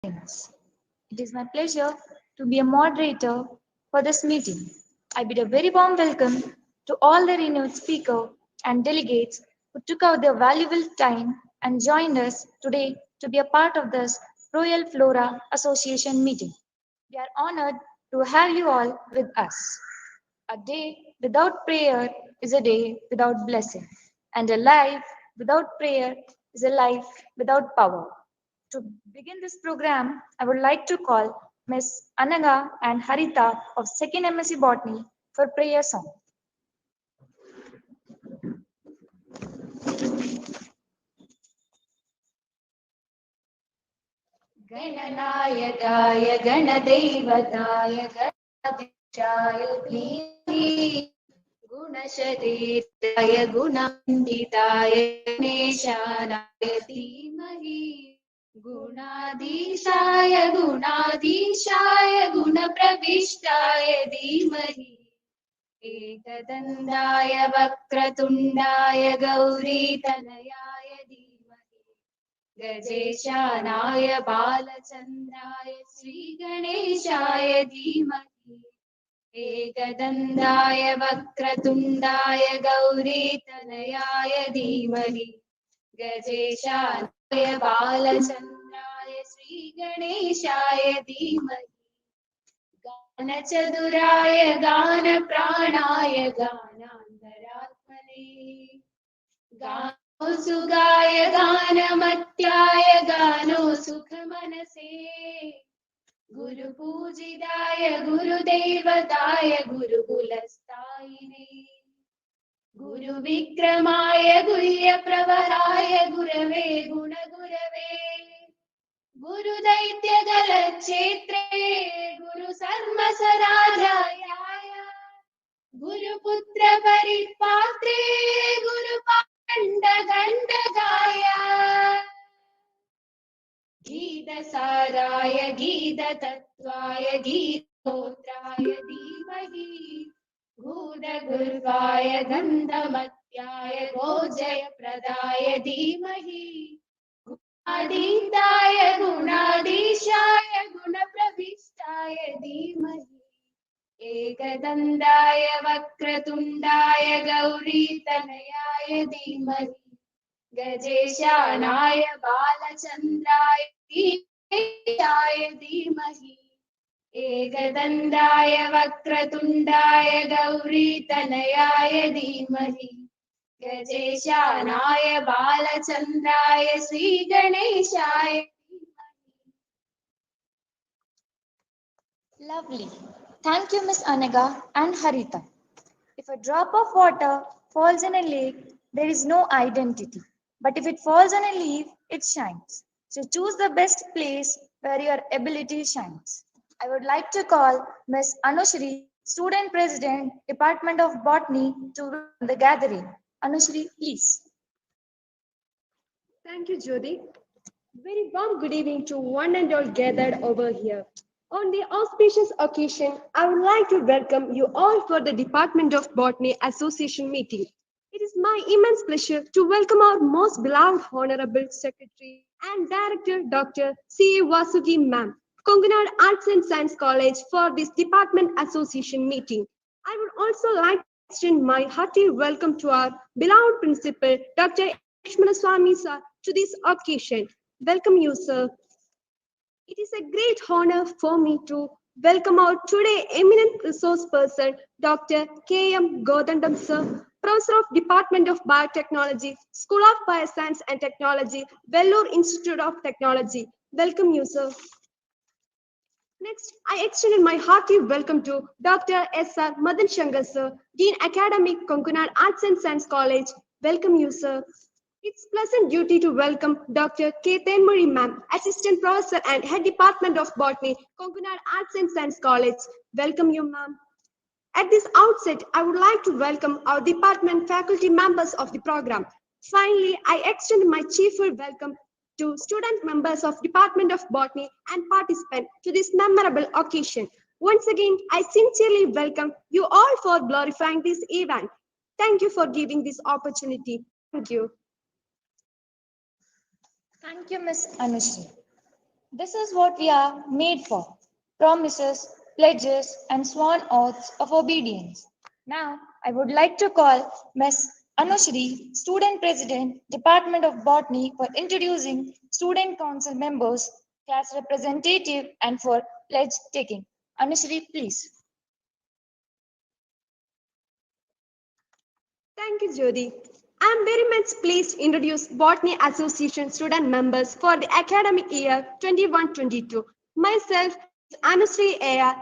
Friends. It is my pleasure to be a moderator for this meeting. I bid a very warm welcome to all the renowned speakers and delegates who took out their valuable time and joined us today to be a part of this Royal Flora Association meeting. We are honored to have you all with us. A day without prayer is a day without blessing, and a life without prayer is a life without power. To begin this program, I would like to call Miss Anaga and Harita of 2nd MSc Botany for prayer song. गणनायकाय गणदैवताय गणाधीशाय धीमहि गुणशरीराय गुणान्विताय गणेशानाय धीमहि गुणाधीशाय गुणप्रविष्टाय धीमहि एकदन्ताय वक्रतुण्डाय गौरीतनयाय धीमहि गजेशानाय बालचन्द्राय श्रीगणेशाय धीमहि एकदन्ताय वक्रतुण्डाय गौरीतनयाय धीमहि गजेशानाय बालचन्द्राय श्रीगणेशाय धीमहि गानचतुराय गानप्राणाय गानान्तरात्मने गानोऽसुगाय गानमत्याय गानो सुखमनसे गुरुपूजिताय गुरुदैवताय गुरुकुलस्थायिने गुरुविक्रमाय गुह्यप्रवराय गुरवे गुणगुरवे गुरुदैत्यगलक्षेत्रे गुरुसर्मसराजायाय गुरुपुत्रपरिपात्रे गुरुपाण्डगण्डगाय गीतसाराय गीततत्त्वाय गीतोत्राय धीमहि भूतगुर्वाय गन्धमत्याय गोजयप्रदाय धीमहि गुणाधीताय गुणाधीशाय गुणप्रविष्टाय धीमहि एकदन्ताय वक्रतुण्डाय गौरीतनयाय धीमहि गजेशानाय बालचन्द्राय धीमहि एकदन्ताय वक्रतुण्डाय गौरीतनयाय धीमहि गजेशानाय बालचन्द्राय श्रीगणेशाय Lovely. Thank you, Miss Anaga and Harita. If a drop of water falls in a lake, there is no identity. But if it falls on a leaf, it shines. So choose the best place where your ability shines. I would like to call Miss Anushri, Student President, Department of Botany, to run the gathering. Anushri, please. Thank you, Jyoti. Very warm good evening to one and all gathered over here. On the auspicious occasion, I would like to welcome you all for the Department of Botany Association meeting. It is my immense pleasure to welcome our most beloved Honorable Secretary and Director Dr. C. A. Vasuki Ma'am, Konkanad Arts and Science College for this Department Association meeting. I would also like to extend my hearty welcome to our beloved Principal Dr. Lakshmana Swami sir to this occasion. Welcome you, sir. It is a great honor for me to welcome our today eminent resource person, Dr. K. M. Godandam sir, Professor of Department of Biotechnology, School of Bioscience and Technology, Vellore Institute of Technology. Welcome you, sir. Next, I extended my hearty welcome to Dr. S. R. Madan Shankar sir, Dean Academic, Konkanad Arts and Science College. Welcome you, sir. It's pleasant duty to welcome Dr. K. Tenmuri ma'am, Assistant Professor and Head Department of Botany, Konkanad Arts and Science College. Welcome you, ma'am. At this outset, I would like to welcome our department faculty members of the program. Finally, I extend my cheerful welcome to student members of Department of Botany and participants to this memorable occasion. Once again, I sincerely welcome you all for glorifying this event. Thank you for giving this opportunity. Thank you. Thank you, Miss Anushri. This is what we are made for: promises, pledges, and sworn oaths of obedience. Now, I would like to call Ms. Anushri, Student President, Department of Botany, for introducing Student Council members, class representative, and for pledge taking. Anushri, please. Thank you, Jyoti. I am very much pleased to introduce Botany Association student members for the academic year 21-22. Myself, Ms. Anusri Aya,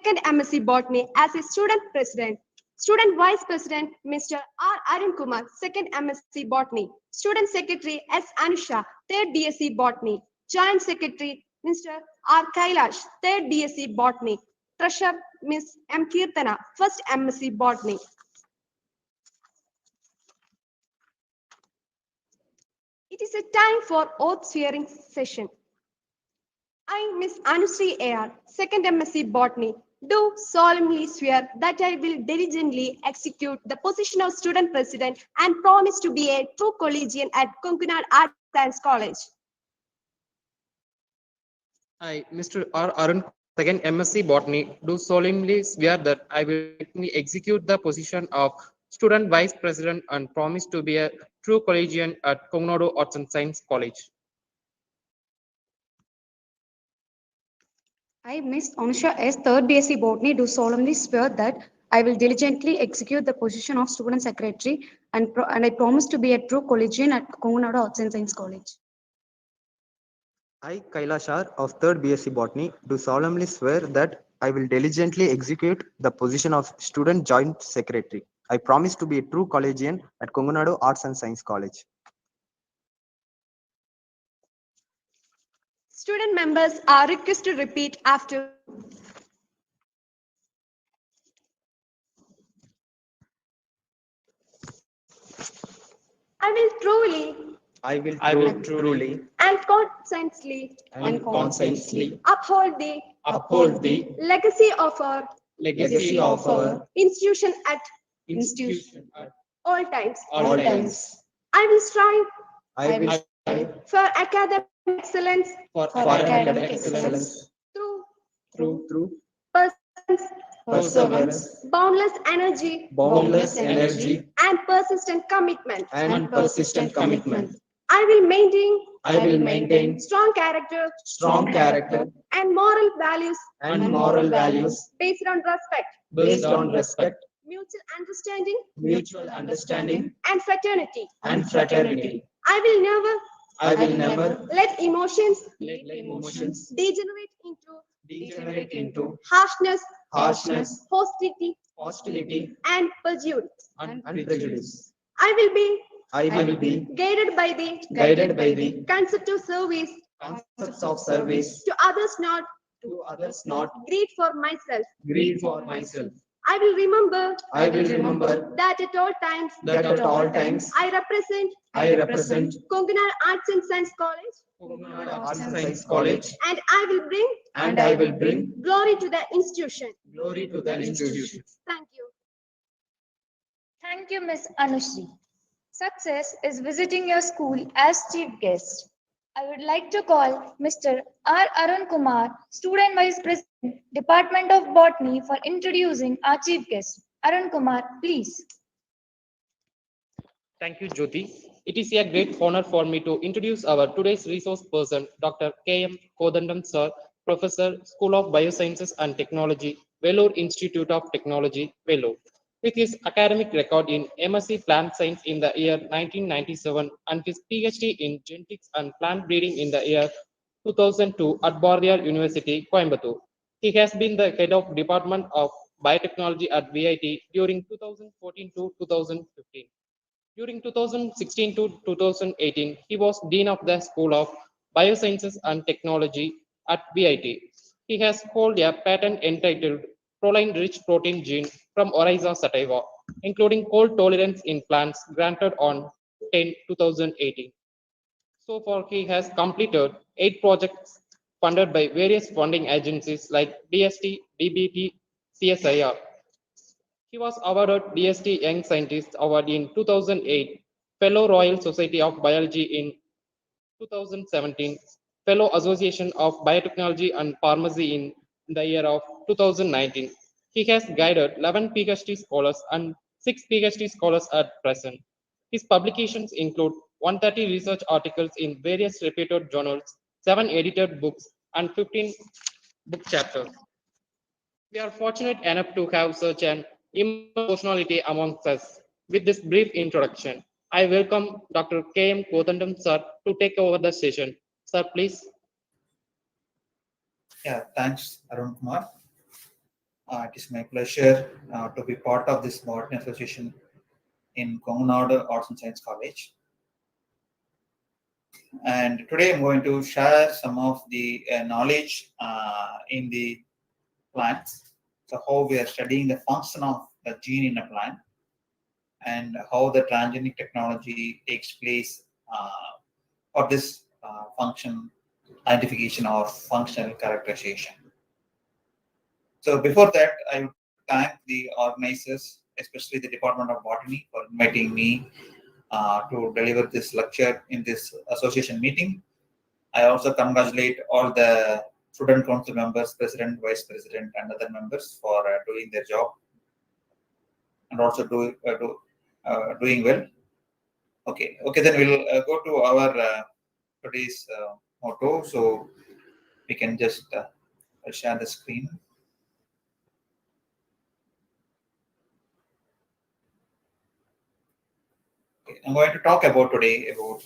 second MSc Botany as a student president. Student Vice President, Mr. R. Arun Kumar, second MSc Botany. Student Secretary, S. Anusha, third BSc Botany. Joint Secretary, Mr. R. Kailash, third BSc Botany. Treasurer, Ms. M. Kirtana, first MSc Botany. It is a time for oath swearing session. I, Miss Anusri A.R., second MSc Botany, do solemnly swear that I will diligently execute the position of student president and promise to be a true collegian at Konkanad Arts and Science College. I, Mr. R. Arun Kumar, second MSc Botany, do solemnly swear that I will diligently execute the position of Student Vice President and promise to be a true collegian at Cognado Arts and Science College. I, Miss Anusha S., 3rd BSc Botany, do solemnly swear that I will diligently execute the position of Student Secretary and I promise to be a true collegian at Konganadu Arts and Science College. I, Kailashar of 3rd BSc Botany, do solemnly swear that I will diligently execute the position of Student Joint Secretary. I promise to be a true collegian at Kongonadu Arts and Science College. Student members are requested to repeat after. I will truly I will truly and conscientiously and conscientiously uphold the legacy of our legacy of our institution at institution at all times. all times. I will strive I will strive for academic excellence For for academic excellence through through perseverance, perseverance, boundless energy, boundless energy, and persistent commitment. and persistent commitment. I will maintain I will maintain strong character strong character and moral values and moral values based on respect, based on respect, mutual understanding, mutual understanding, and fraternity. and fraternity. I will never I will never let emotions let emotions degenerate into into harshness, harshness, hostility, hostility, and prejudice. and prejudice. I will be I will be guided by the guided by the concept of service concepts of service to others, not to others, not greed for myself. greed for myself. I will remember I will remember that at all times that at all times I represent I represent Konkanad Arts and Science College, Cognado Arts and Science College, and I will bring and I will bring glory to the institution. glory to the institution. Thank you. Thank you, Ms. Anushri. Success is visiting your school as chief guest. I would like to call Mr. R. Arun Kumar, Student Vice President, Department of Botany, for introducing our chief guest. Arun Kumar, please. Thank you, Jyoti. It is a great honor for me to introduce our today's resource person, Dr. K.M. Kodandam Sir, Professor, School of Biosciences and Technology, Vellore Institute of Technology, Vellore. With his academic record in MSc Plant Science in the year 1997 and his PhD in Genetics and Plant Breeding in the year 2002 at Bordiyar University, Coimbatore. He has been the head of Department of Biotechnology at VIT during 2014 to 2015. During 2016 to 2018, he was Dean of the School of Biosciences and Technology at VIT. He has held a patent entitled proline-rich protein gene from Oryza sativa, including cold tolerance in plants, granted on 10-2018. So far, he has completed 8 projects funded by various funding agencies like DST, DBT, CSIR. He was awarded DST Young Scientist Award in 2008, Fellow Royal Society of Biology in 2017, Fellow Association of Biotechnology and Pharmacy in the year of 2019. He has guided 11 PhD scholars and 6 PhD scholars at present. His publications include 130 research articles in various reputed journals, 7 edited books, and 15 book chapters. We are fortunate enough to have such an immense personality amongst us. With this brief introduction, I welcome Dr. K.M. Kodandam sir to take over the session. Sir, please. Yeah, thanks, Arun Kumar. It is my pleasure to be part of this Botany Association in Kongunadu Arts and Science College. And today I'm going to share some of the knowledge in the plants. So how we are studying the function of the gene in a plant and how the transgenic technology takes place for this function identification or functional characterization. So before that, I would thank the organizers, especially the Department of Botany, for inviting me to deliver this lecture in this association meeting. I also congratulate all the student council members, president, vice president, and other members for doing their job and also doing well. Okay, then we'll go to our today's motto. So we can just share the screen. Okay, I'm going to talk about today about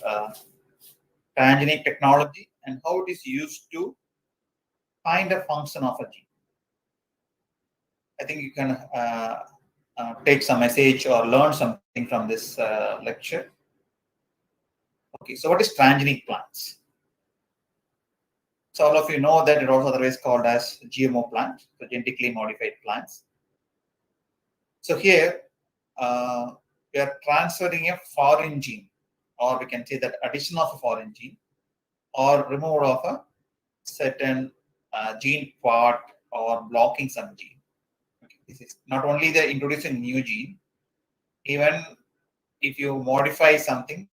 transgenic technology and how it is used to find a function of a gene. I think you can take some message or learn something from this lecture. Okay, so what is transgenic plants? So all of you know that it also otherwise called as GMO plants, so genetically modified plants. So here we are transferring a foreign gene, or we can say that addition of a foreign gene, or removal of a certain gene part or blocking some gene. Okay. This is not only the introducing new gene, even if you modify something,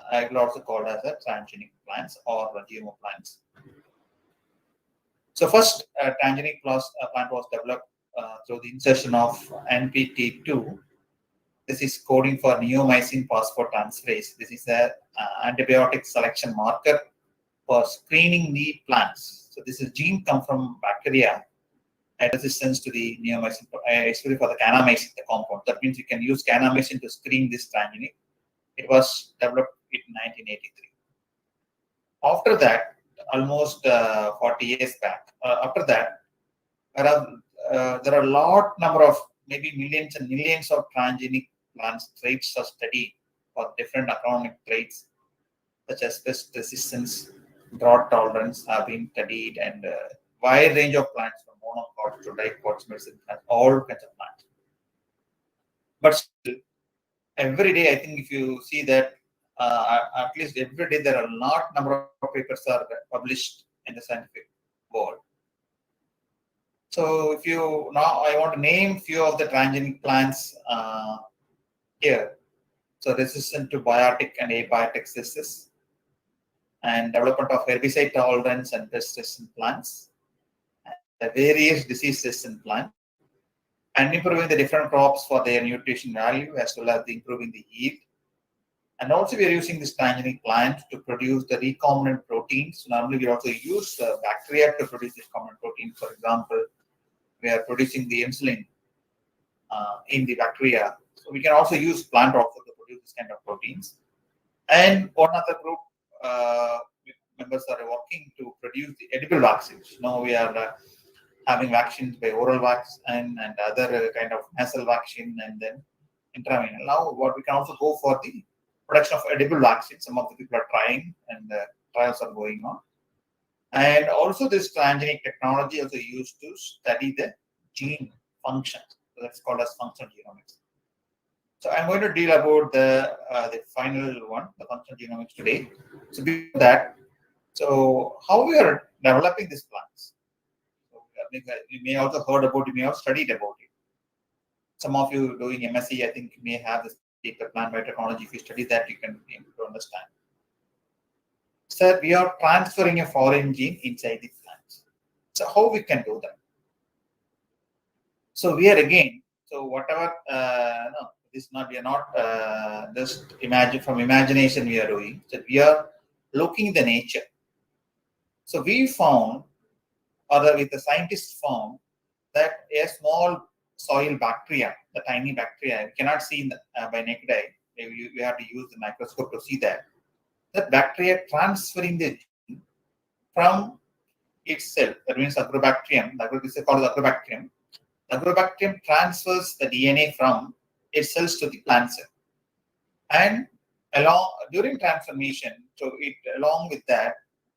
I will also call as a transgenic plants or GMO plants. So first, transgenic plant was developed through the insertion of NPT2. This is coding for neomycin phosphotransferase. This is a antibiotic selection marker for screening the plants. So this is gene come from bacteria at resistance to the neomycin, especially for the kanamycin, the compound. That means you can use kanamycin to screen this transgenic. It was developed in 1983. After that, almost 40 years back, after that, there are a lot number of maybe millions and millions of transgenic plants traits are studied for different agronomic traits such as pest resistance, drought tolerance have been studied, and wide range of plants from monocots to dicots, medicine plants, all kinds of plants. But still, every day, I think if you see that at least every day there are a lot number of papers are published in the scientific world. So if you now I want to name few of the transgenic plants here. So resistant to biotic and abiotic diseases, and development of herbicide tolerance and pest resistant plants, the various disease resistant plants, and improving the different crops for their nutrition value as well as improving the yield. And also we are using this transgenic plant to produce the recombinant proteins. Normally we also use bacteria to produce recombinant proteins. For example, we are producing the insulin in the bacteria. So we can also use plant also to produce this kind of proteins. And one other group members are working to produce the edible vaccines. Now we are having vaccines by oral vaccine and other kind of nasal vaccine and then intravenous. Now what we can also go for the production of edible vaccines. Some of the people are trying and trials are going on. And also this transgenic technology also used to study the gene function. So that's called as functional genomics. So I'm going to deal about the final one, the functional genomics today. So before that, so how we are developing these plants. So I think you may also heard about, you may have studied about it. Some of you doing MSc, I think you may have this the plant biotechnology. If you study that, you can be able to understand. Sir, we are transferring a foreign gene inside the plants. So how we can do that? So we are again, so whatever, no, this not, we are not just imagine from imagination we are doing. So we are looking the nature. So we found, or with the scientists found, that a small soil bacteria, the tiny bacteria, you cannot see by naked eye. You have to use the microscope to see that. That bacteria transferring the gene from itself. That means agrobacterium. This is called agrobacterium. The agrobacterium transfers the DNA from its cells to the plant cell, and along during transformation, so it along with that,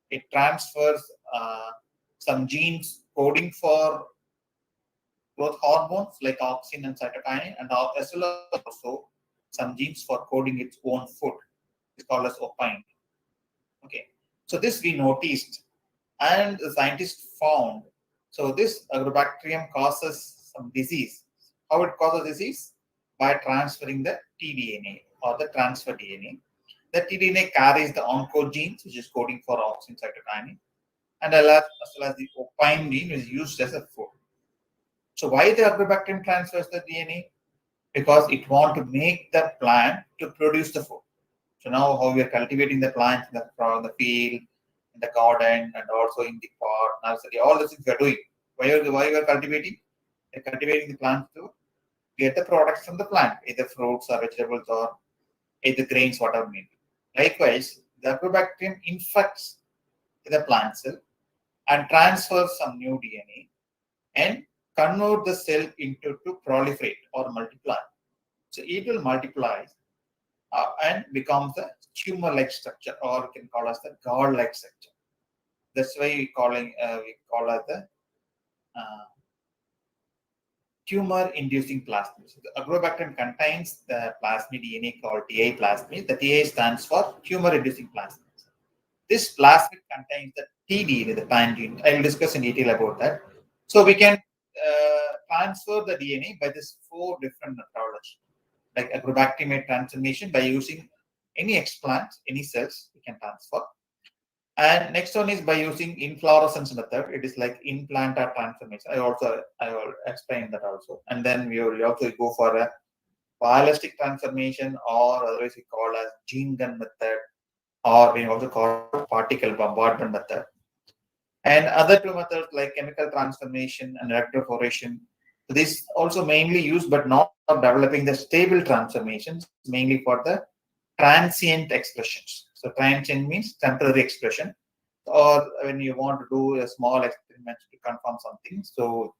it transfers some genes coding for both hormones like auxin and cytokinin, and as well as also some genes for coding its own food. It's called as opine. Okay, so this we noticed, and the scientists found. So this agrobacterium causes some disease. How it causes disease? By transferring the tDNA or the transfer DNA. The tDNA carries the oncogenes, which is coding for auxin cytokinin, and as well as the opine gene is used as a food. So why the agrobacterium transfers the DNA? Because it wants to make the plant to produce the food. So now how we are cultivating the plants in the field, in the garden, and also in the pot, nursery, all the things we are doing. Why we are cultivating? We are cultivating the plants to get the products from the plant, either fruits or vegetables or either grains, whatever may be. Likewise, the agrobacterium infects the plant cell and transfers some new DNA and convert the cell into to proliferate or multiply. So it will multiply and becomes a tumor-like structure, or we can call as the gourd-like structure. That's why we call it the uh, tumor-inducing plasmid. So the agrobacterium contains the plasmid DNA called TA plasmid. The TA stands for tumor-inducing plasmid. This plasmid contains the tDNA, the pan gene. I will discuss in detail about that. So we can transfer the DNA by this 4 different methodologies, like agrobacterium transformation by using any explant, any cells we can transfer. And next one is by using inflorescence method. It is like implantar transformation. I will explain that also. And then we will also go for a biologic transformation, or otherwise we call as gene gun method, or we also call particle bombardment method. And other 2 methods like chemical transformation and electroporation. This also mainly used, but not for developing the stable transformations, mainly for the transient expressions. So transient means temporary expression, or when you want to do a small experiment to confirm something. So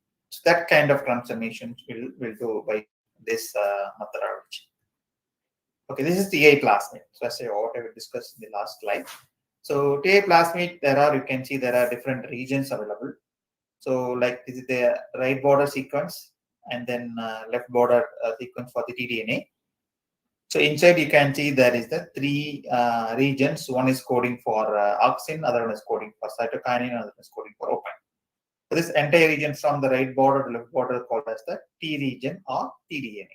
that kind of transformations will do by this methodology. Okay, this is TA plasmid. So as I already discussed in the last slide. So TA plasmid, you can see there are different regions available. So like this is the right border sequence, and then left border sequence for the tDNA. So inside you can see there is the 3 regions. One is coding for auxin, other one is coding for cytokinin, other one is coding for opine. So this entire region from the right border to left border called as the T region or tDNA.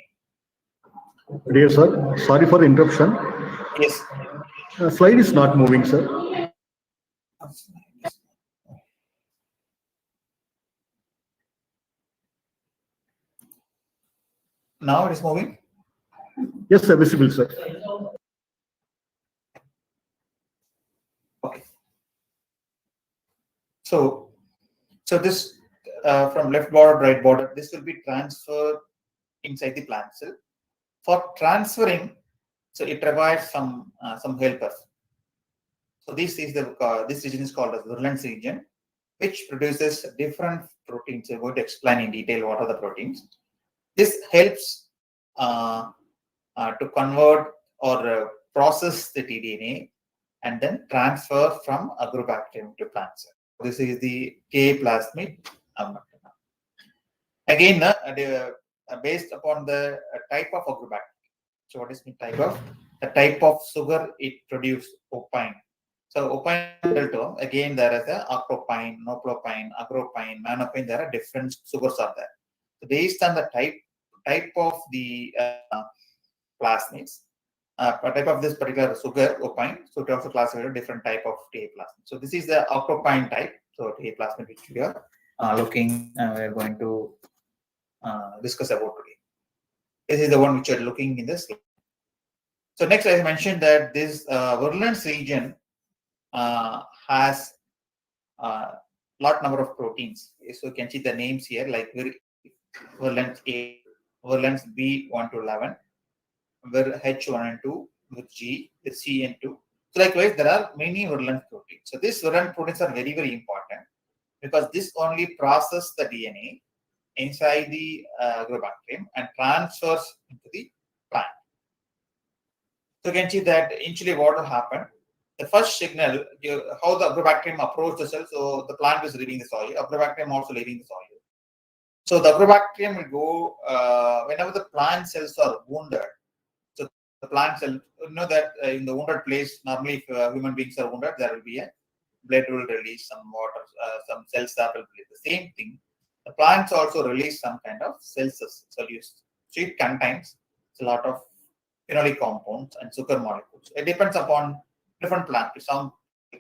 Dear sir, sorry for the interruption. Yes. Slide is not moving, sir. Now it is moving. Yes, sir, visible, sir. Okay. So this from left border to right border, this will be transferred inside the plant cell. For transferring, so it requires some helpers. So this region is called as virulence region, which produces different proteins. I'm going to explain in detail what are the proteins. This helps to convert or process the tDNA and then transfer from agrobacterium to plant cell. This is the K plasmid. Again, based upon the type of agrobacterium. So what is the type of? The type of sugar it produces, opine. So opine term, again there is a acropine, nopropine, agropine, manopine. There are different sugars are there. So based on the type of the plasmids, a type of this particular sugar, opine. So it also classified a different type of TA plasmid. So this is the octopine type. So TA plasmid which we are looking, we are going to discuss about today. This is the one which you are looking in this slide. So next, I mentioned that this virulence region has lot number of proteins. So you can see the names here, like virulence A, virulence B 1 to 11, vir H1 and 2, with G, with C and 2. So likewise, there are many virulence proteins. So these virulent proteins are very, very important because this only process the DNA inside the agrobacterium and transfers into the plant. So you can see that initially what will happen, the first signal, how the agrobacterium approach the cell. So the plant is leaving the soil, agrobacterium also leaving the soil. So the agrobacterium will go whenever the plant cells are wounded. So the plant cell, you know that in the wounded place, normally if human beings are wounded, there will be a blood will release some water, some cells that will release. The same thing, the plants also release some kind of cells solution. So it contains a lot of phenolic compounds and sugar molecules. It depends upon different plants. Some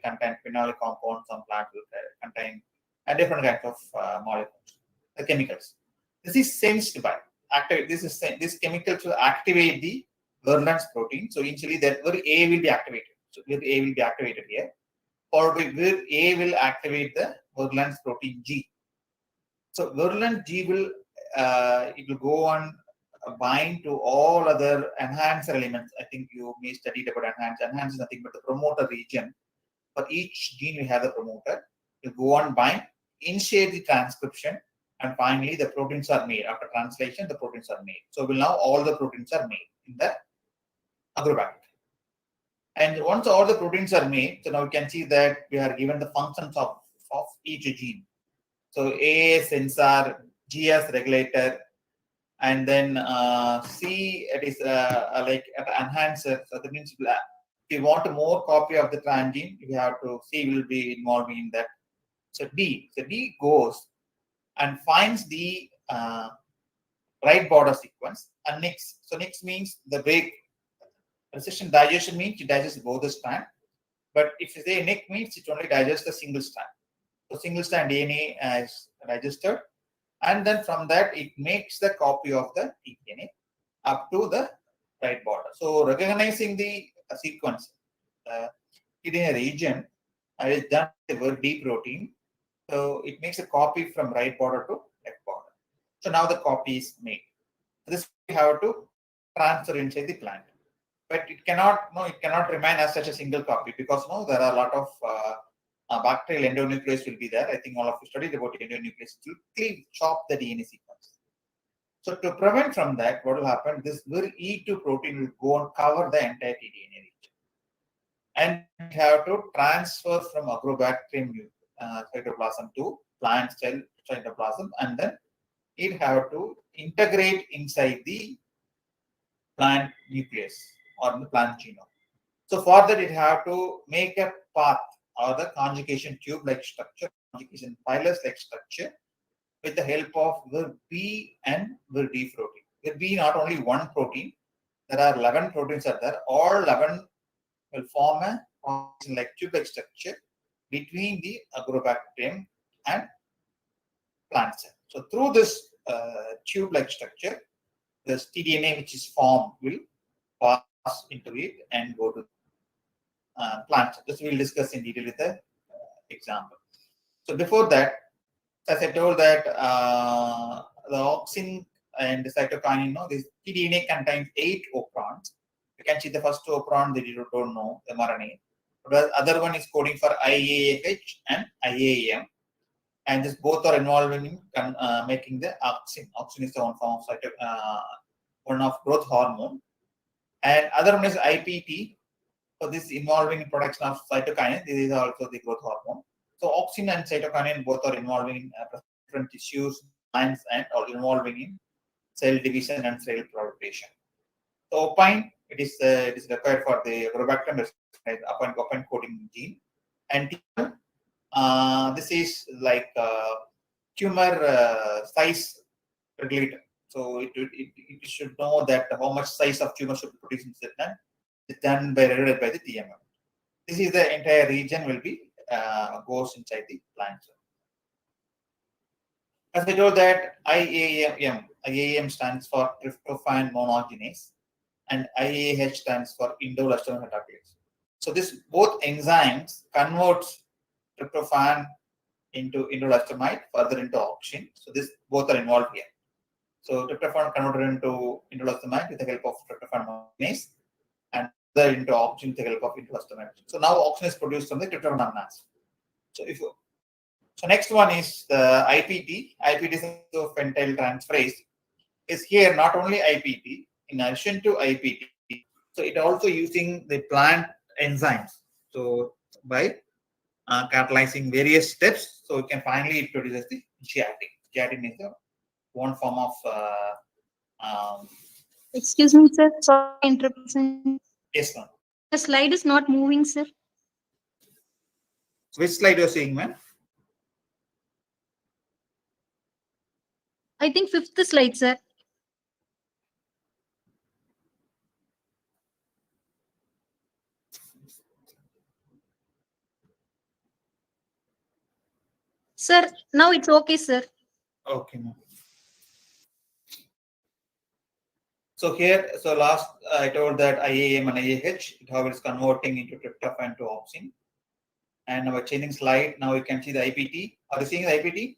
contain phenolic compounds, some plants will contain different kinds of molecules, the chemicals. This is sensed by activate. This chemicals will activate the virulence protein. So initially that vir A will be activated. So vir A will be activated here. Or vir A will activate the virulence protein G. So virulence G will it will go on bind to all other enhancer elements. I think you may studied about enhancer. Enhancer is nothing but the promoter region. For each gene, we have the promoter. You go on bind, initiate the transcription, and finally the proteins are made. After translation, the proteins are made. So now all the proteins are made in the agrobacter. And once all the proteins are made, so now we can see that we are given the functions of each gene. So A sensor, G as regulator, and then C it is like an enhancer. So that means if you want a more copy of the transgene, you have to C will be involved in that. So D goes and finds the right border sequence and next. So next means the break precision digestion means it digests both the strand. But if you say neck means it only digests the single strand. So single strand DNA is digested, and then from that it makes the copy of the tDNA up to the right border. So recognizing the sequence, tDNA region is done with the D protein. So it makes a copy from right border to left border. So now the copy is made. This we have to transfer inside the plant. But it cannot remain as such a single copy because there are a lot of bacterial endonuclease will be there. I think all of you studied about endonuclease. It will quickly chop the DNA sequence. So to prevent from that, what will happen? This E2 protein will go and cover the entire tDNA region, and we have to transfer from agrobacterium cytoplasm to plant cell cytoplasm, and then it have to integrate inside the plant nucleus or the plant genome. So for that, it have to make a path or the conjugation tube-like structure, conjugation pilus-like structure, with the help of the B and the D protein. With B, not only one protein, there are 11 proteins are there. All 11 will form a conjugation-like tube-like structure between the agrobacterium and plant cell. So through this tube-like structure, the tDNA which is formed will pass into it and go to plant. This we will discuss in detail with the example. So before that, as I told that the auxin and the cytokinin, this tDNA contains 8 operons. You can see the first 2 operon that you don't know, mRNA. The other one is coding for IAFH and IAM. And this both are involved in making the auxin. Auxin is the one form of one of growth hormone. And other one is IPT. So this is involving in production of cytokinin. This is also the growth hormone. So auxin and cytokinin both are involving in different tissues, plants, and are involving in cell division and cell proliferation. So opine, it is required for the agrobacterium opine coding gene. And this is like tumor size regulator. So it should know that how much size of tumor should be produced in certain is done by regulated by the TMM. This is the entire region will be goes inside the plant. As I told that IAM stands for tryptophan monogenase and IAH stands for indole acetone hydroxylase. So this both enzymes converts tryptophan into indolestoramide, further into auxin. So this both are involved here. So tryptophan converted into indolestoramide with the help of tryptophan monogenase and further into auxin with the help of indolestoramide. So now auxin is produced from the tryptophan amylase. So next one is the IPT. IPT is phentyl transferase. Is here not only IPT, in addition to IPT, so it also using the plant enzymes. So by catalyzing various steps, so it can finally it produces the gelatin. Gelatin is the one form of Excuse me, sir. Sorry, interruption. yes, ma'am. The slide is not moving, sir. Which slide you're seeing, ma'am? I think fifth slide, sir. Sir, now it's okay, sir. Okay, ma'am. So here, so last I told that IAM and IAH, how it's converting into tryptophan to auxin. And now changing slide, now you can see the IPT. Are you seeing the IPT?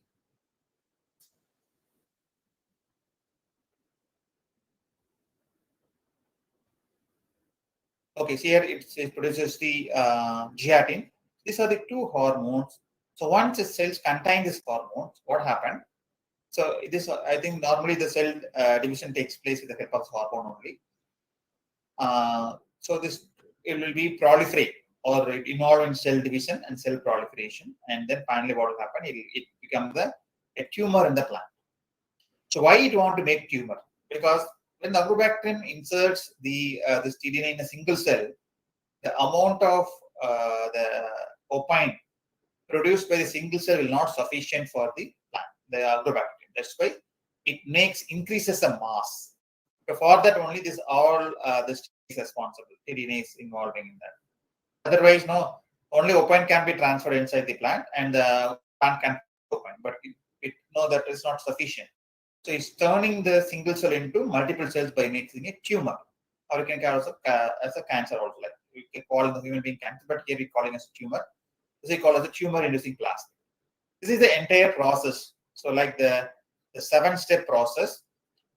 Okay, so here it produces the gelatin. These are the two hormones. So once the cells contain these hormones, what happened? So this, I think normally the cell division takes place with the help of hormone only. So this, it will be proliferate or it involve in cell division and cell proliferation, and then finally what will happen? It becomes a tumor in the plant. So why it want to make tumor? Because when the agrobacterium inserts the this tDNA in a single cell, the amount of the opine produced by the single cell will not sufficient for the plant, the agrobacterium. That's why it increases the mass. So for that only this all this is responsible. tDNA is involving in that. Otherwise, no, only opine can be transferred inside the plant and the plant can opine, but it no, that is not sufficient. So it's turning the single cell into multiple cells by making a tumor, or you can call also as a cancer also. Like we can call the human being cancer, but here we calling as a tumor. This we call as a tumor-inducing plasma. This is the entire process. So like the 7-step process,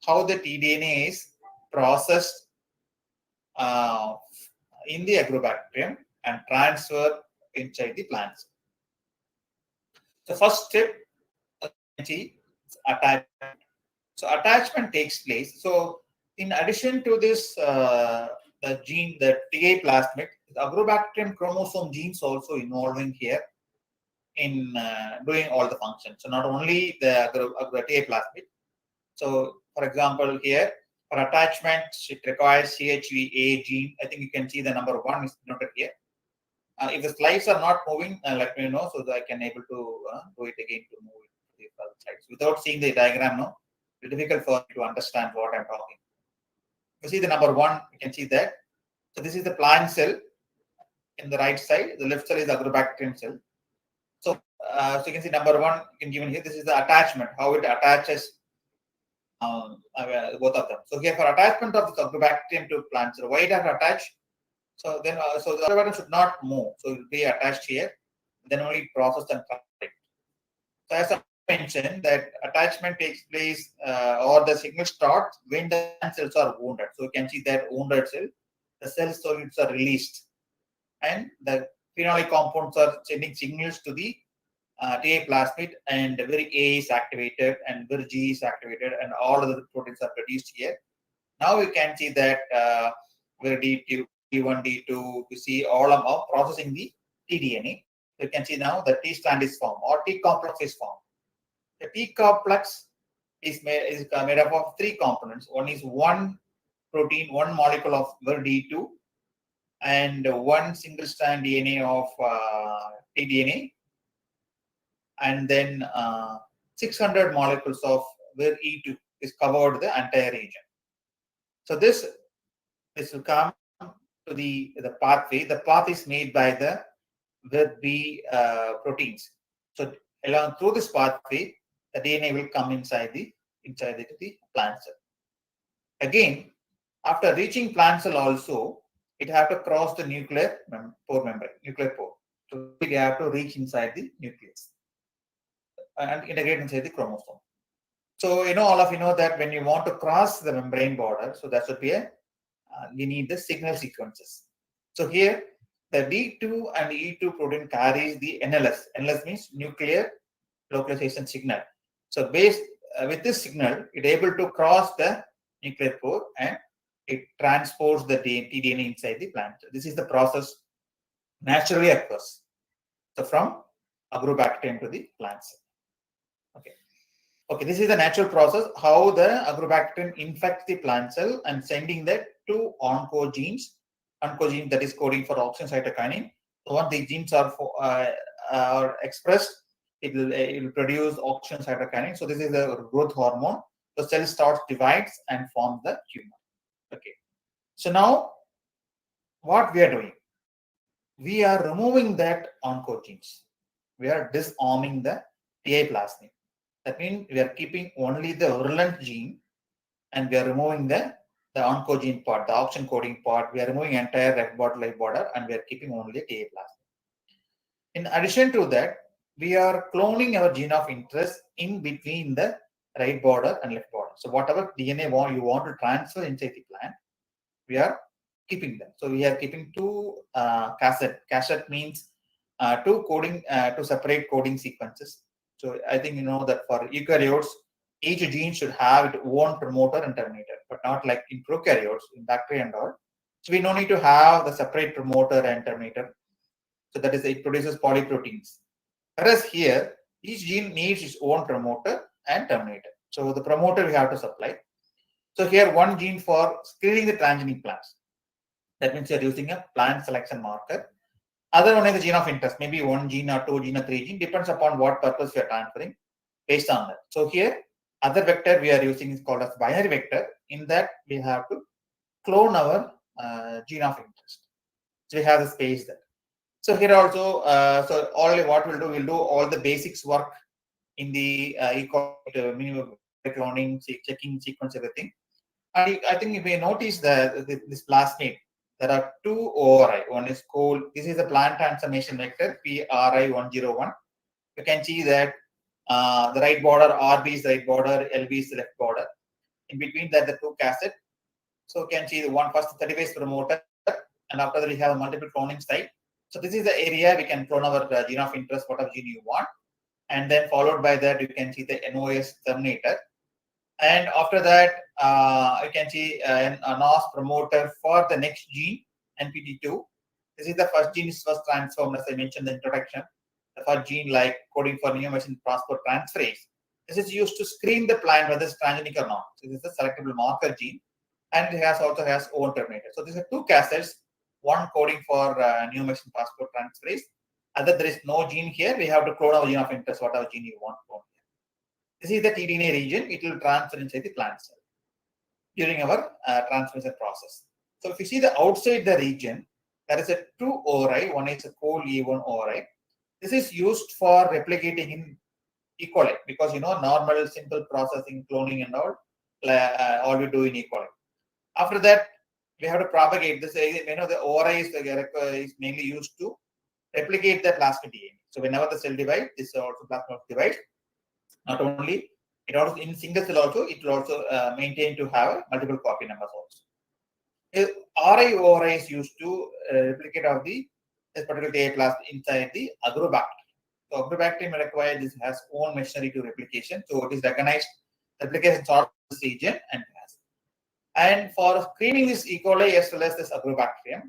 how the tDNA is processed in the agrobacterium and transferred inside the plants. The first step, attachment. So attachment takes place. So in addition to this, the gene, the TA plasmid, the agrobacterium chromosome genes also involving here in doing all the functions. So not only the TA plasmid. So for example, here for attachment, it requires CHVA gene. I think you can see the number 1 is noted here. If the slides are not moving, let me know so that I can able to do it again to move it to the slides. Without seeing the diagram, no, it's difficult for you to understand what I'm talking. You see the number 1, you can see that. So this is the plant cell in the right side. The left side is the agrobacterium cell. So, so you can see number 1, you can given here. This is the attachment, how it attaches both of them. So here for attachment of the agrobacterium to plant cell, why it has attached? So then, so the agrobacterium should not move. So it will be attached here. Then only processed and collected. So as I mentioned, that attachment takes place or the signal starts when the cells are wounded. So you can see that wounded cell, the cell solutes are released, and the phenolic compounds are sending signals to the TA plasmid, and very A is activated and very G is activated, and all of the proteins are produced here. Now you can see that where D2, D1, D2, you see all of them processing the tDNA. So you can see now the T strand is formed or T complex is formed. The T complex is made up of 3 components. One is one protein, one molecule of D2, and one single strand DNA of tDNA, and then 600 molecules of E2 is covered the entire region. So this will come to to the pathway. The path is made by the B proteins. So along through this pathway, the DNA will come inside the plant cell. Again, after reaching plant cell also, it have to cross the nuclear pore membrane, nuclear pore. So we have to reach inside the nucleus and integrate inside the chromosome. So all of you know that when you want to cross the membrane border, so that should be you need the signal sequences. So here the D2 and E2 protein carries the NLS. NLS means nuclear localization signal. So based with this signal, it able to cross the nuclear pore and it transports the tDNA inside the plant. This is the process naturally occurs. So from agrobacterium to the plant cell. Okay, this is the natural process how the agrobacterium infects the plant cell and sending that to oncogenes that is coding for auxin cytokinin. So once the genes are expressed, it will produce auxin cytokinin. So this is the growth hormone. The cell starts divides and forms the tumor. Okay. So now what we are doing? We are removing that oncogenes. We are disarming the TA plasmid. That means we are keeping only the virulent gene and we are removing the oncogene part, the auxin coding part. We are removing entire red border, light border, and we are keeping only the TA plasmid. In addition to that, we are cloning our gene of interest in between the right border and left border. So whatever DNA you want to transfer inside the plant, we are keeping them. So we are keeping two cassette. Cassette means two separate coding sequences. So I think you know that for eukaryotes, each gene should have its own promoter and terminator, but not like in prokaryotes, in bacteria and all. So we don't need to have the separate promoter and terminator. So that is, it produces polyproteins. Whereas here, each gene needs its own promoter and terminator. So the promoter we have to supply. So here one gene for screening the transgenic plants. That means you're using a plant selection marker. Other one is the gene of interest, maybe one gene or two gene or three gene, depends upon what purpose we are transferring based on that. So here, other vector we are using is called as binary vector. In that, we have to clone our gene of interest. So we have the space there. So here also, so only what we'll do all the basics work in the minimum cloning, checking sequence, everything. And I think if you notice this plasmid, there are two ORI. One is called, this is a plant transformation vector, PRI101. You can see that the right border, RB is the right border, LB is the left border. In between that, the two cassette. So you can see the one first 30 base promoter, and after that we have multiple cloning site. So this is the area we can clone our gene of interest, whatever gene you want. And then followed by that, you can see the NOS terminator. And after that, you can see an NOS promoter for the next gene, NPT2. This is the first gene is first transformed, as I mentioned in the introduction. The first gene like coding for neomycin transferase. This is used to screen the plant whether it's transgenic or not. So this is a selectable marker gene, and it also has own terminator. So these are two cassettes, one coding for neomycin transferase. Other there is no gene here. We have to clone our gene of interest, whatever gene you want to clone. This is the tDNA region. It will transfer inside the plant cell during our transmission process. So if you see the outside the region, there is a two ORI. One is a COL-E1 ORI. This is used for replicating in E. coli because normal simple processing, cloning and all we do in E. coli. After that, we have to propagate this. The ORI is mainly used to replicate the plasmid DNA. So whenever the cell divides, this also plasmid divides. Not only it also in single cell also it will also maintain to have multiple copy numbers also. RI-ORI is used to replicate of this particular TA plasmid inside the agrobacterium. So agrobacterium requires this has own machinery to replication. So it is recognized replication sort of this region and has. And for screening this E. coli as well as this agrobacterium,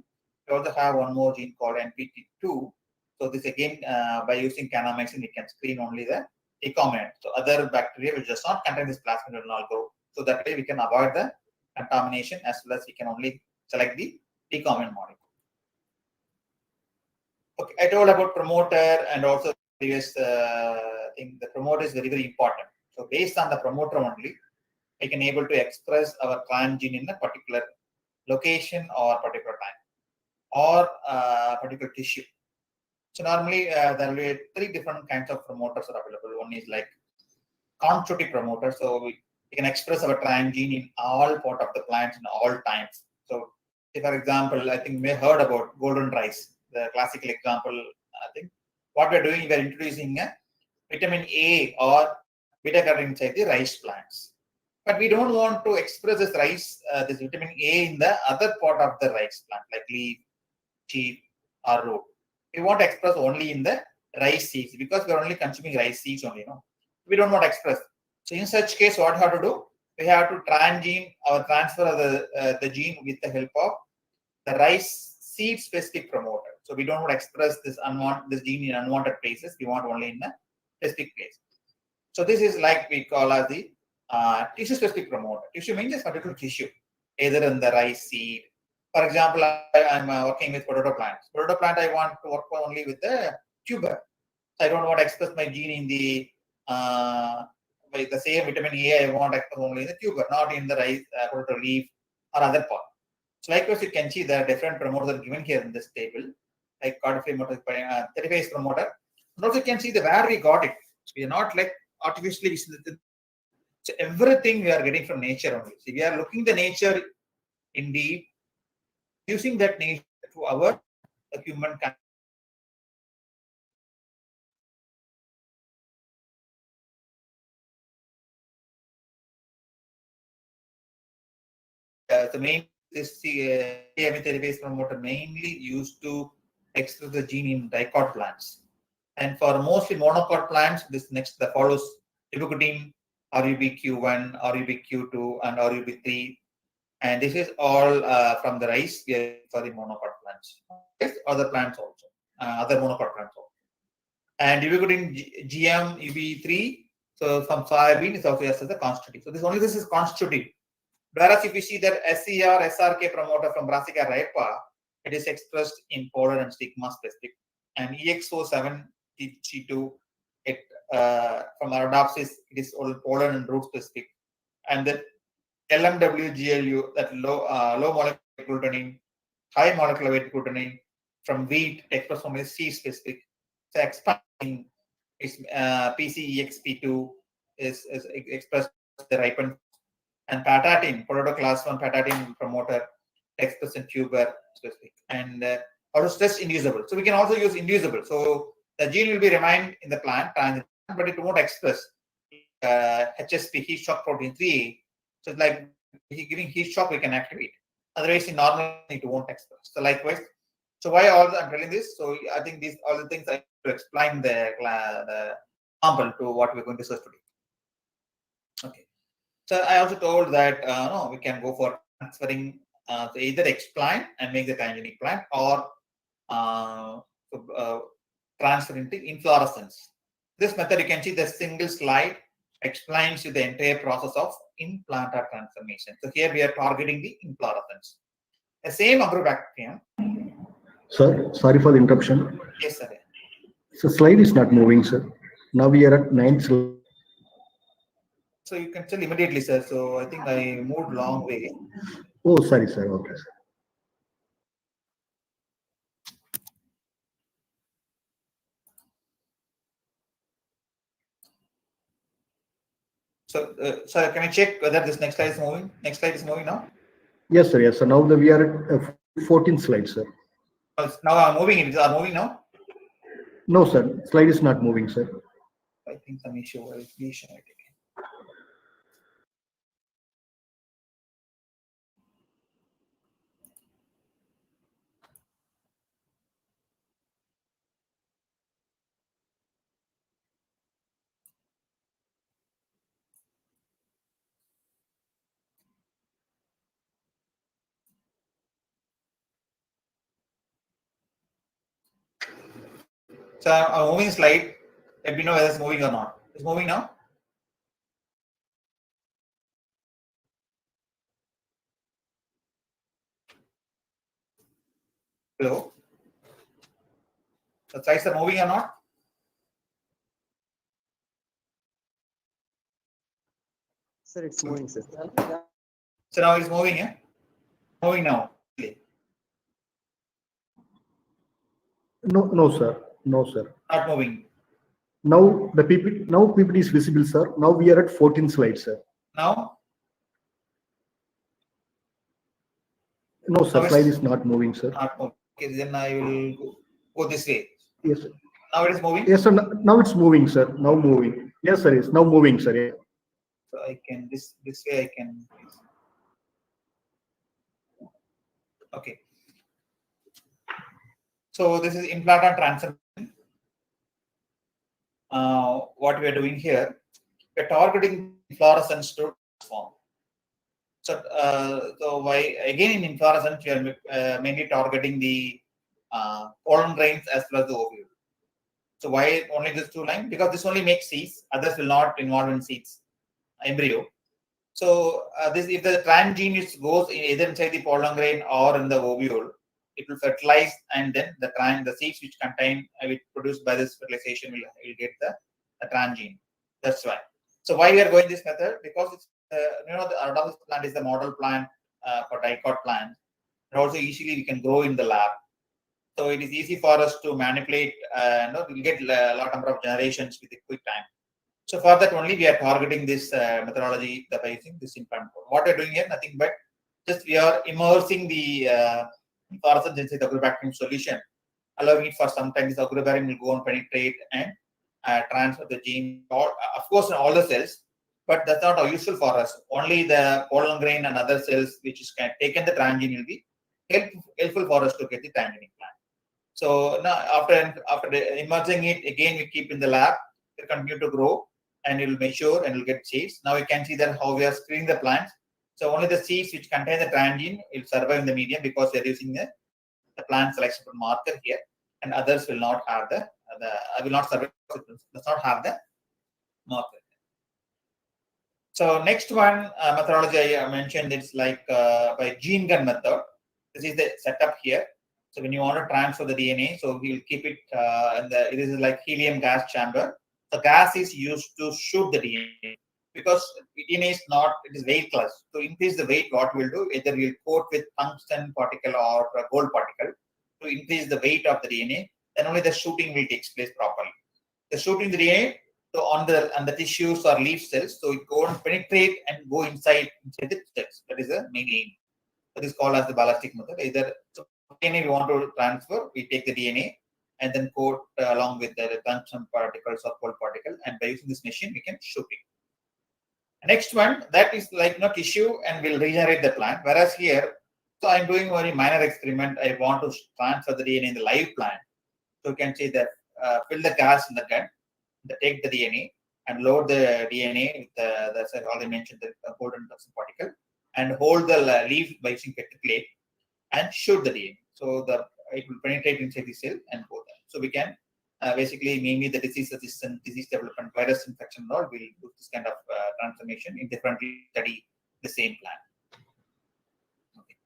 we also have one more gene called NPT2. So this again by using kanamycin, we can screen only the recombinant. So other bacteria which does not contain this plasmid will not go. So that way we can avoid the contamination as well as we can only select the recombinant molecule. Okay, I told about promoter and also previous thing. The promoter is very, very important. So based on the promoter only, we can able to express our transgene in a particular location or particular time. or a particular tissue. So normally there will be three different kinds of promoters are available. One is like constitutive promoter. So we can express our transgene in all part of the plants in all times. So if, for example, I think you may heard about golden rice, the classical example. I think what we're doing, we're introducing a vitamin A or beta carotene inside the rice plants. But we don't want to express this rice, this vitamin A in the other part of the rice plant, like leaf, sheath, or root. We want to express only in the rice seeds because we're only consuming rice seeds only. No, we don't want to express. So in such case, what we have to do? We have to transgene or transfer the gene with the help of the rice seed specific promoter. So we don't want to express this gene in unwanted places. We want only in the specific place. So this is like we call as the tissue specific promoter. Tissue means a particular tissue, either in the rice seed. For example, I'm working with potato plants. Potato plant, I want to work only with the tuber. So I don't want to express my gene in the with the same vitamin A. I want to express only in the tuber, not in the rice, potato leaf, or other part. So likewise, you can see there are different promoters given here in this table, like codified promoter, 35 promoter. And also you can see the where we got it. We are not like artificially. So everything we are getting from nature only. See, we are looking the nature indeed, using that nature to our human. The main this therapy promoter mainly used to express the gene in dicot plants, and for mostly monocot plants, this next the follows ubiquitin, RUBQ1, RUBQ2, and RUB3, and this is all from the rice for the monocot plants. Yes, other plants also, other monocot plants also, and ubiquitin GM UB3. So from soybean is also as the constitutive. So this is constitutive. Whereas if you see that SCR, SRK promoter from Brassica rhipa, it is expressed in pollen and stigma specific. And EXO7T2, it from Arabidopsis, it is all pollen and root specific. And then LMWGLU, that low molecular glutamine, high molecular weight glutamine from wheat, expressed only C specific. So expanding is PCEXP2 is expressed the ripened, and patatin, potato class 1 patatin promoter, expressed in tuber specific, and also stress inducible. So we can also use inducible. So the gene will be remained in the plant, but it won't express HSP, heat shock protein 3A. So it's like giving heat shock, we can activate. Otherwise, in normal, it won't express. So likewise. So why all I'm telling this? So I think these all the things I to explain the example to what we're going to search today. Okay. So I also told that no, we can go for transferring either explant and make the transgenic plant, or uh, transfer into inflorescence. This method, you can see the single slide explains you the entire process of implantar transformation. So here we are targeting the inflorescence. The same agrobacterium. Sir, sorry for the interruption. Yes, sir. So slide is not moving, sir. Now we are at ninth slide. So you can tell immediately, sir. So I think I moved long way. Oh, sorry, sir. Okay, sir. So, sir, can I check whether this next slide is moving? Next slide is moving now. Yes, sir. Yes, sir. Now we are at 14th slide, sir. Now I'm moving. It is moving now. No, sir. Slide is not moving, sir. I think some issue will be shown again. So I'm moving slide. Let me know whether it's moving or not. It's moving now. Hello. The slides are moving or not? Sir, it's moving, sir. So now it's moving. Yeah, moving now. No, sir. No, sir. Not moving. Now the PPT is visible, sir. Now we are at 14 slides, sir. Now, No, now sir. Slide it's is not moving, sir. not moving. Okay, then I will go this way. Yes, sir. Now it is moving. Yes, sir. Now it's moving, sir. Now moving. Yes, sir. It's now moving, sir. Yeah. So I can this way I can. Okay. So this is implantant transformation. What we are doing here, we are targeting inflorescence to transform. So why again in inflorescence we are mainly targeting the pollen grains as well as the ovule. So why only these two lines? Because this only makes seeds. Others will not involve in seeds embryo. So this if the transgene goes either inside the pollen grain or in the ovule, it will fertilize, and then the seeds which contain which produced by this fertilization will get the transgene. That's why. So why we are going this method? Because it's the Adonis plant is the model plant for dicot plants, and also easily we can grow in the lab. So it is easy for us to manipulate. We'll get a lot number of generations with a quick time. So for that only we are targeting this methodology by using this implant. What we are doing here, nothing but just we are immersing the inflorescence inside the agrobacterium solution, allowing it for some time. This agrobacterium will go and penetrate and transfer the gene, of course, in all the cells, but that's not useful for us. Only the pollen grain and other cells which is taken the transgene will be helpful for us to get the transgenic plant. So now after immersing it again, we keep in the lab. It will continue to grow and it will mature and will get seeds. Now you can see that how we are screening the plants. So only the seeds which contain the transgene will survive in the medium because we are using the plant selection marker here, and others will not have will not survive. Does not have the marker. So next one methodology I mentioned, it's like by gene gun method. This is the setup here. So when you want to transfer the DNA, so we'll keep it it is like helium gas chamber. The gas is used to shoot the DNA because DNA is not, it is weightless. To increase the weight, what we'll do, either we'll coat with tungsten particle or gold particle to increase the weight of the DNA. Then only the shooting will take place properly. The shooting the DNA so on the tissues or leaf cells, so it go and penetrate and go inside the cells. That is the main aim. That is called as the ballistic method. Either so DNA we want to transfer, we take the DNA and then coat along with the tungsten particles or gold particle, and by using this machine we can shoot it. Next one, that is like tissue and will regenerate the plant. Whereas here, so I'm doing a very minor experiment. I want to transfer the DNA in the live plant. So you can see that fill the gas in the gun, take the DNA and load the DNA with that's I already mentioned the golden tungsten particle, and hold the leaf by using pet plate and shoot the DNA. So it will penetrate inside the cell and go there. So we can basically mainly the disease resistant, disease development, virus infection and all, we'll do this kind of transformation in differently study the same plant. Okay.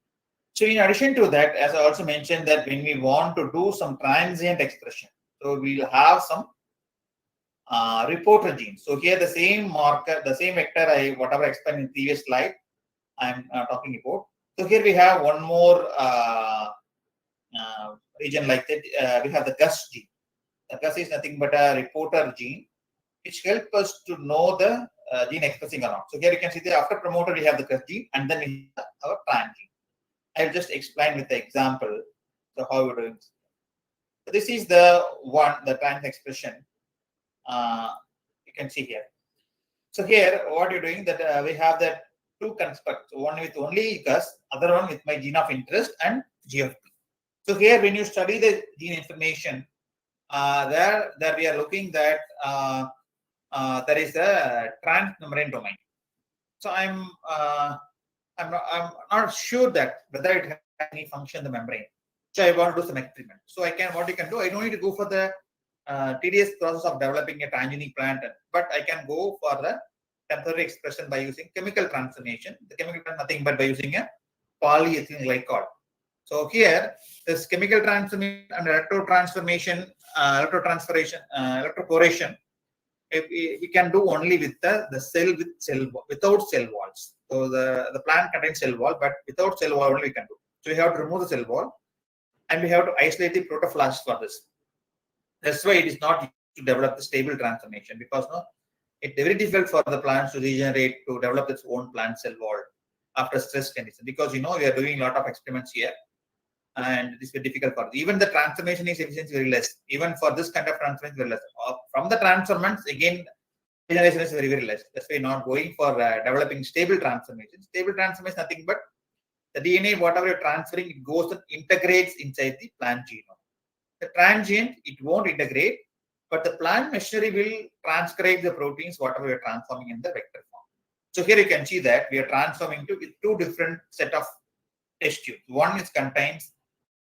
So in addition to that, as I also mentioned that when we want to do some transient expression, so we'll have some reporter genes. So here the same marker, the same vector, whatever I explained in previous slide, I'm talking about. So here we have one more region like that. We have the GUS gene. The GUS is nothing but a reporter gene, which helps us to know the gene expressing or not. So here you can see that after promoter we have the GUS gene, and then we have our trans gene. I will just explain with the example so how we're doing. So this is the trans expression. You can see here. So here, what you're doing that we have that two constructs, one with only GUS, other one with my gene of interest and GFP. So here, when you study the gene information, there we are looking that there is a transmembrane domain. So I'm not sure that whether it has any function in the membrane. So I want to do some experiment. So what you can do, I don't need to go for the tedious process of developing a transgenic plant, but I can go for the temporary expression by using chemical transformation. The chemical nothing but by using a polyethylene glycol. So here, this chemical transformation and electroporation, we can do only with the cell without cell walls. So the plant contains cell wall, but without cell wall only we can do. So we have to remove the cell wall, and we have to isolate the protoplasm for this. That's why it is not to develop the stable transformation, because no, it's very difficult for the plants to regenerate, to develop its own plant cell wall after stress condition, because we are doing a lot of experiments here, and it is very difficult for even the transformation is efficiency very less. Even for this kind of transformation, very less. From the transformants, again, regeneration is very, very less. That's why not going for developing stable transformation. Stable transformation is nothing but the DNA, whatever you're transferring, it goes and integrates inside the plant genome. The transient, it won't integrate, but the plant machinery will transcribe the proteins, whatever you're transforming in the vector form. So here you can see that we are transforming to with two different set of test tubes. One is contains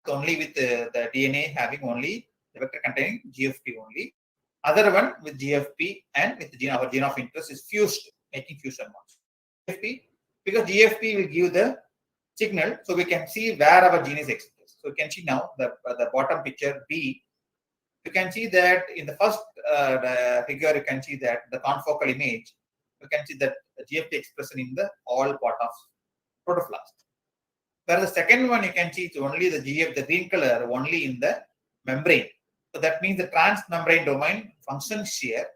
only with the DNA having only the vector containing GFP only. Other one with GFP and with the gene, our gene of interest is fused, making fusion bonds. GFP, because GFP will give the signal, so we can see where our gene is expressed. So you can see now the bottom picture B. You can see that in the first figure, you can see that the confocal image, you can see that the GFP expression in the all part of protoplast. Whereas the second one, you can see it's only the GF, the green color, only in the membrane. So that means the transmembrane domain functions here,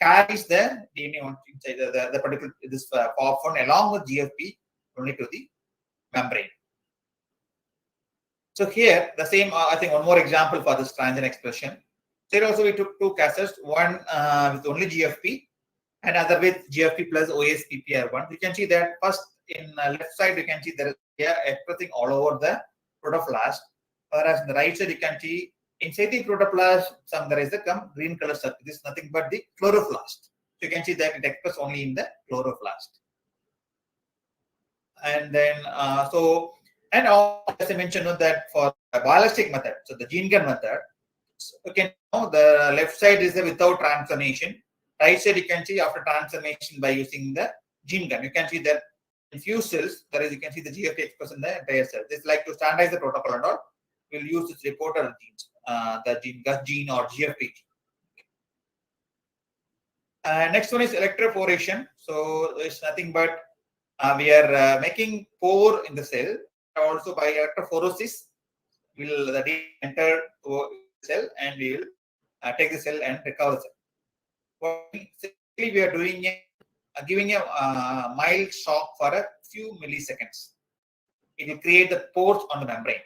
carries the DNA inside the particular this form along with GFP only to the membrane. So here the same, I think one more example for this transient expression. So here also we took two cases, one with only GFP and other with GFP plus OSPPR1. You can see that first in left side you can see there is everything all over the protoplast, whereas in the right side you can see inside the protoplast there is the green color circle. This is nothing but the chloroplast. So you can see that it expresses only in the chloroplast. And then and also, as I mentioned that for the biologistic method, so the gene gun method, you can know the left side is the without transformation. Right side you can see after transformation by using the gene gun. You can see that in few cells, there is you can see the GFP expressed in the entire cell. This is like to standardize the protocol and all. We'll use this reporter genes, the gene or GFP gene. Next one is electroporation. So it's nothing but we are making pore in the cell. Also by electrophoresis, will the DNA enter to the cell and we will take the cell and recover the cell. Simply we are doing giving a mild shock for a few milliseconds. It will create the pores on the membrane.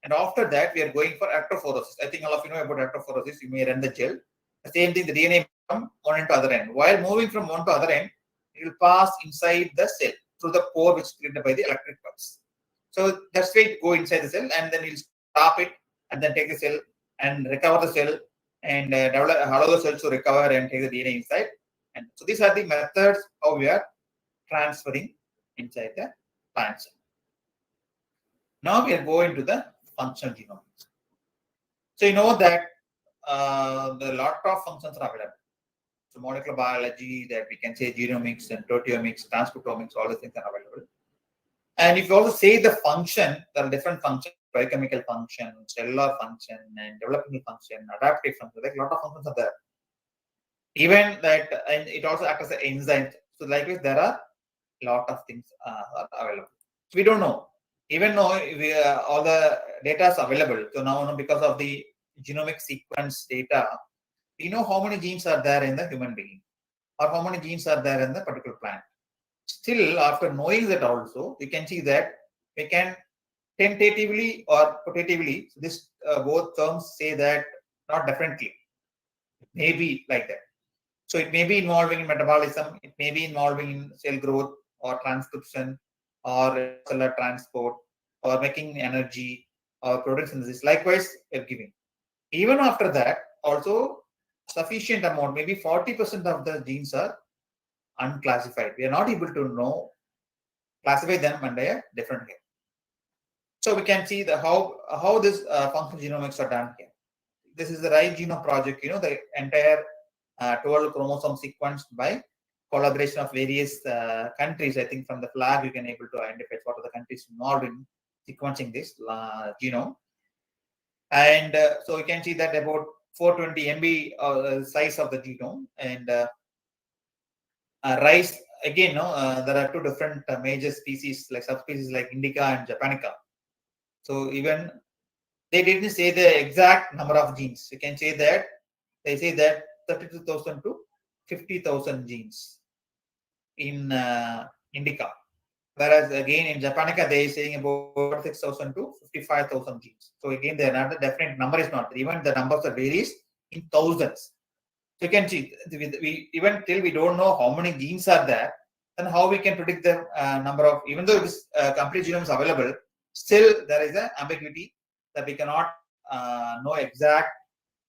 And after that, we are going for electrophoresis. I think all of you know about electrophoresis. You may run the gel. The same thing, the DNA from one end to other end. While moving from one to other end, it will pass inside the cell through the pore which is created by the electric pulse. So that's why it go inside the cell and then we'll stop it and then take the cell and recover the cell and allow the cells to recover and take the DNA inside. And so these are the methods how we are transferring inside the plant cell. Now we are going to the functional genomics. So you know that there are a lot of functions are available. So molecular biology, that we can say genomics and proteomics, transcriptomics, all the things are available. And if you also say the function, there are different functions: biochemical function, cellular function, and developmental function, adaptive function. Like a lot of functions are there. Even that, and it also acts as an enzyme. So likewise, there are a lot of things are available. We don't know. Even though all the data is available, so now because of the genomic sequence data, we know how many genes are there in the human being, or how many genes are there in the particular plant. Still, after knowing that also, we can see that we can tentatively or putatively, so this both terms say that not definitely, maybe like that. So it may be involving in metabolism, it may be involving in cell growth or transcription or cellular transport or making energy or protein synthesis. Likewise, we are giving. Even after that, also sufficient amount, maybe 40% of the genes are unclassified. We are not able to classify them under a different name. So we can see how this functional genomics are done here. This is the Right Genome Project. The entire 12 chromosome sequenced by collaboration of various countries. I think from the flag you can able to identify what are the countries involved in sequencing this genome. And so you can see that about 420 MB size of the genome. And rice, again, there are two different major species, like subspecies like Indica and Japonica. So even They didn't say the exact number of genes. You can say that they say that 32,000 to 50,000 genes in indica. Whereas again in Japanica, they are saying about 46,000 to 55,000 genes. So again, the another definite number is not. Even the numbers are varies in thousands. So you can see, we even till we don't know how many genes are there, then how we can predict the number of, even though this complete genome is available, still there is an ambiguity that we cannot know exact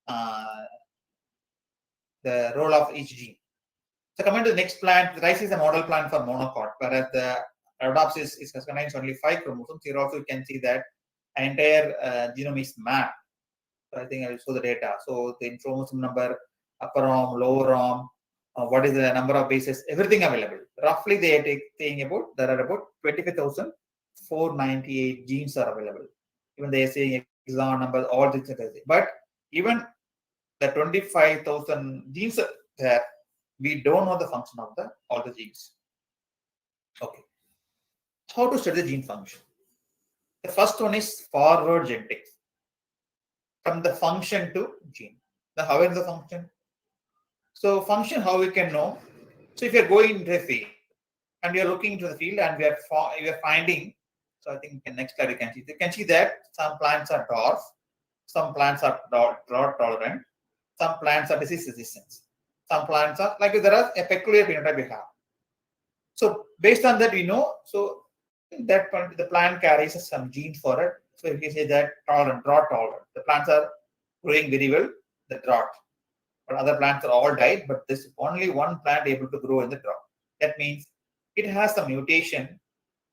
uh, the role of each gene. So coming to the next plant, the rice is a model plant for monocot, whereas the Rhodopsis contains only 5 chromosomes. Here also you can see that entire genome is mapped. So I think I will show the data. So the chromosome number, upper arm, lower arm, what is the number of bases, everything available. Roughly they are saying about, there are about 25,498 genes are available. Even they are saying exon number, all things are there. But even the 25,000 genes are there, we don't know the function of the all the genes. Okay. How to study the gene function? The first one is forward genetics. From the function to gene. Now, how is the function? So function, how we can know? So if you're going into a field and you're looking into the field and we are finding, so I think next slide you can see that some plants are dwarf, some plants are drought tolerant, some plants are disease resistant, some plants are like there are a peculiar phenotype we have. So based on that we know, so that the plant carries some gene for it. So if you say that drought tolerant, the plants are growing very well, the drought. But other plants are all died, but this only one plant able to grow in the drought. That means it has some mutation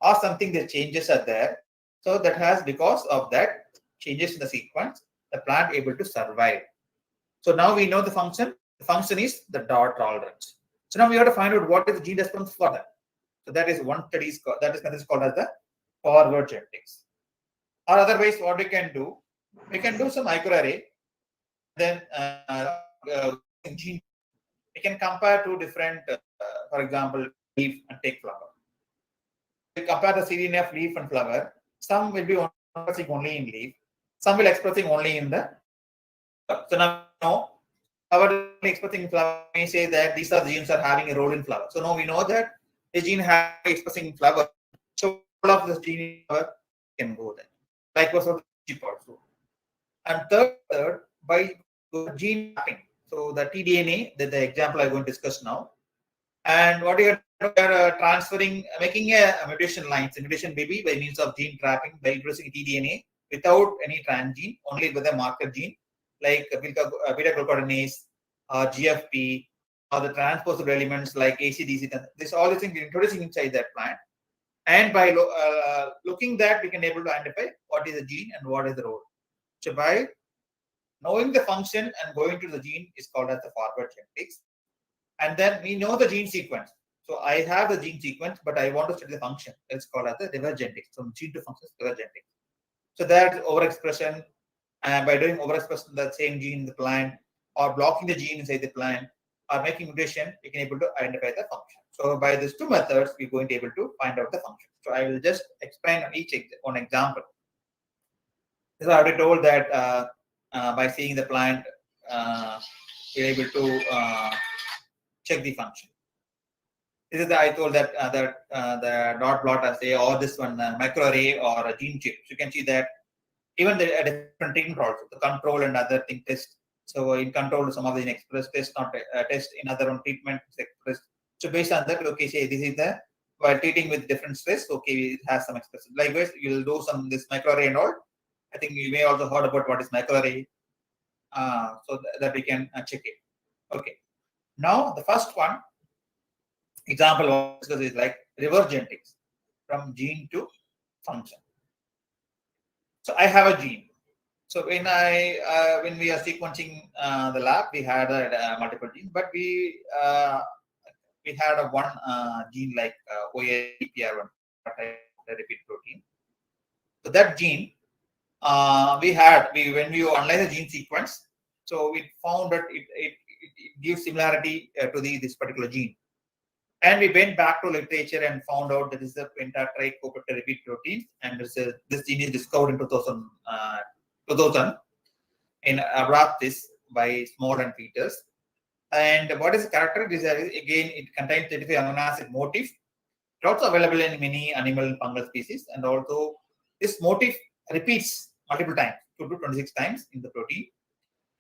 or something that changes are there. So that has, because of that changes in the sequence, the plant able to survive. So now we know the function. The function is the drought tolerance. So now we have to find out what is the gene response for that. So that is one study that is called as the forward genetics. Or otherwise, what we can do some microarray, then gene. We can compare two different, for example, leaf and take flower. We compare the serine of leaf and flower. Some will be expressing only in leaf. Some will expressing only in the. So now we know our expressing flower may say that these are the genes are having a role in flower. So now we know that the gene has expressing flower. So all of the gene in flower can go there. Likewise for the chip also. And third, by gene mapping. So the tDNA, the example I'm going to discuss now. And what you are transferring, making a mutation lines, a mutation baby by means of gene trapping by introducing tDNA without any transgene, only with a marker gene like beta-glucuronidase or GFP or the transposable elements like ACDC. This all these things we're introducing inside that plant. And by looking that, we can able to identify what is the gene and what is the role. So by knowing the function and going to the gene is called as the forward genetics. And then we know the gene sequence. So I have the gene sequence, but I want to study the function. It's called as the reverse genetics. So gene to function is reverse genetics. So that overexpression, and by doing overexpression the same gene in the plant, or blocking the gene inside the plant, or making mutation, we can able to identify the function. So by these two methods, we're going to be able to find out the function. So I will just explain on each one example. So I already told that by seeing the plant, we're able to check the function. This is I told that the dot plot as a or this one microarray or a gene chip. So you can see that even the different treatment also, the control and other thing test. So in control, some of the express test, not test in other on treatment express. So based on that, okay, say this is the while treating with different stress, okay, it has some expression. Likewise, you'll do some this microarray and all. I think you may also heard about what is microarray, so that we can check it. Okay. Now the first one example is like reverse genetics from gene to function. So I have a gene. So when we are sequencing the lab, we had multiple genes, but we had a one gene like OAPR1 repeat protein. So that gene when we analyze the gene sequence, so we found that it gives similarity to this particular gene. And we went back to literature and found out that this is a pentatrichopeptide repeat protein, and this gene is discovered in 2000 2000 in Abraptis by Small and Peters. And what is characteristic is again it contains 35 amino acid motif. It's also available in many animal and fungal species, and also this motif repeats multiple times, 2 to 26 times in the protein.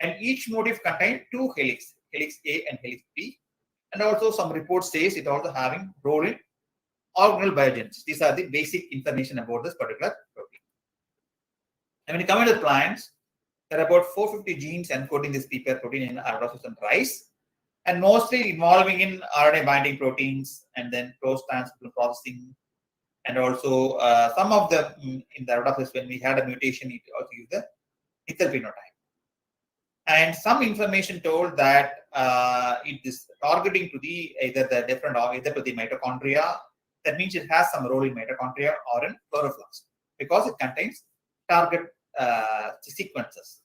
And each motif contains two helix, helix A and helix B. And also some report says it also having role in organelle biogenesis. These are the basic information about this particular protein. And when you come into plants, there are about 450 genes encoding this PPR protein in Arabidopsis and rice, and mostly involving in RNA binding proteins and then post-translational processing. And also some of the in the Arabidopsis, when we had a mutation, it also gives the lethal phenotype. And some information told that it is targeting to the either the different or either to the mitochondria. That means it has some role in mitochondria or in chloroplast because it contains target sequences.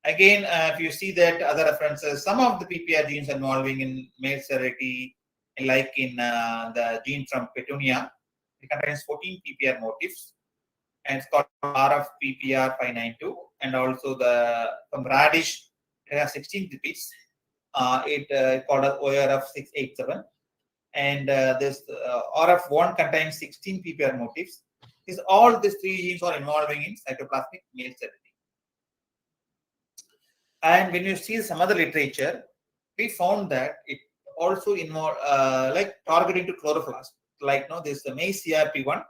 Again, if you see that other references, some of the PPR genes involving in male sterility, like in the gene from Petunia, it contains 14 PPR motifs, and it's called RF-PPR 592, and also the from radish it has 16 repeats. It called as ORF 687, and this RF1 contains 16 PPR motifs. All these three genes are involving in cytoplasmic male sterility. And when you see some other literature, we found that it also involve like targeting to chloroplast, like this the maize CRP1.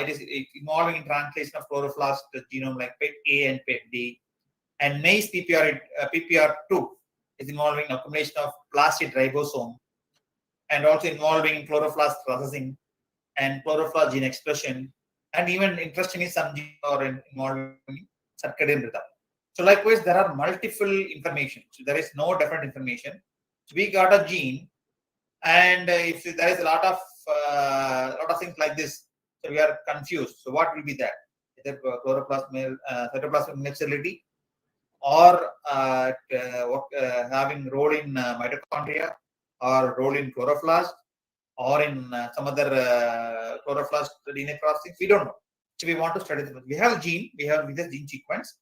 It is involving in translation of chloroplast genome like PET A and PET D, and maize PPR2 is involving accumulation of plastid ribosome, and also involving chloroplast processing and chloroplast gene expression, and even interestingly some genes are involving circadian rhythm. So likewise, there are multiple information. So there is no different information. So we got a gene, and if there is a lot of things like this, so we are confused. So what will be that? Either chloroplast cytoplasmic male sterility, or having role in mitochondria, or role in chloroplast, or in some other chloroplast DNA processing. We don't know. So we want to study this. We have a gene. We have this gene sequence,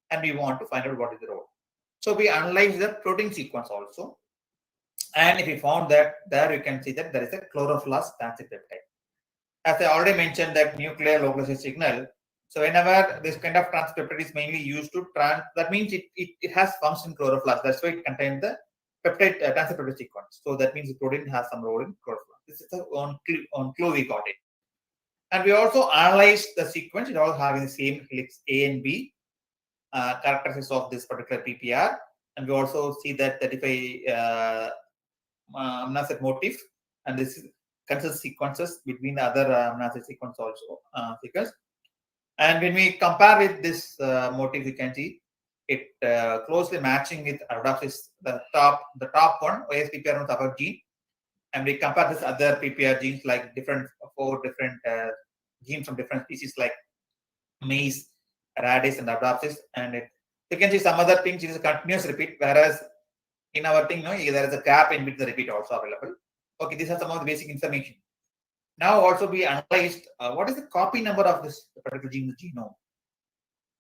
and we want to find out what is the role. So we analyze the protein sequence also, and if we found that there, you can see that there is a chloroplast transit peptide. As I already mentioned, that nuclear localization signal. So whenever this kind of transpeptide is mainly used to that means it has function in chloroplast. That's why it contains the peptide transpeptide sequence. So that means the protein has some role in chloroplast. This is the on clue we got it. And we also analyzed the sequence. It all having the same helix A and B. Characteristics of this particular PPR, and we also see that 35 amino acid motif, and this consists sequences between the other amino acid sequence also sequence. And when we compare with this motif, you can see it closely matching with Arabidopsis, the top one, OSPPR on top of gene, and we compare this other PPR genes like four different genes from different species like maize, radish, and Arabidopsis, and you can see some other things. It is a continuous repeat, whereas in our thing, there is a gap in between the repeat also available. Okay, these are some of the basic information. Now also we analyzed what is the copy number of this particular gene in the genome,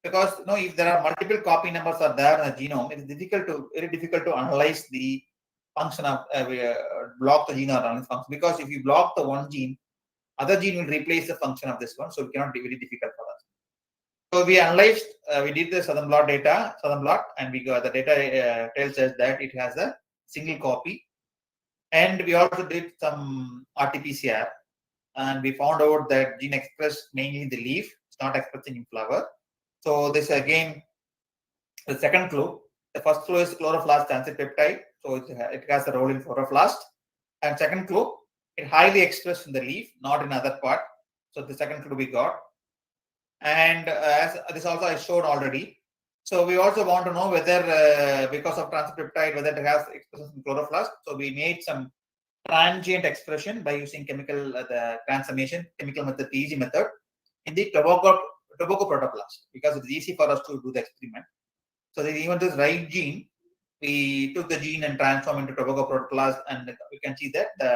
because if there are multiple copy numbers are there in the genome, it is very difficult to analyze the function of block the gene or analyze function, because if you block the one gene, other gene will replace the function of this one, so it cannot be very difficult for us. So we analyzed, we did the Southern blot, and we got the data tells us that it has a single copy. And we also did some RT-PCR, and we found out that gene expressed mainly in the leaf, it's not expressing in flower. So this again, the second clue. The first clue is chloroplast transit peptide, so it has a role in chloroplast. And second clue, it highly expressed in the leaf, not in other part. So the second clue we got. And as this also I showed already. So we also want to know whether because of transpeptide, whether it has expression in chloroplast. So we made some transient expression by using chemical the transformation chemical method, PEG method, in the tobacco protoplast, because it's easy for us to do the experiment. So even this right gene, we took the gene and transformed into tobacco protoplast, and we can see that the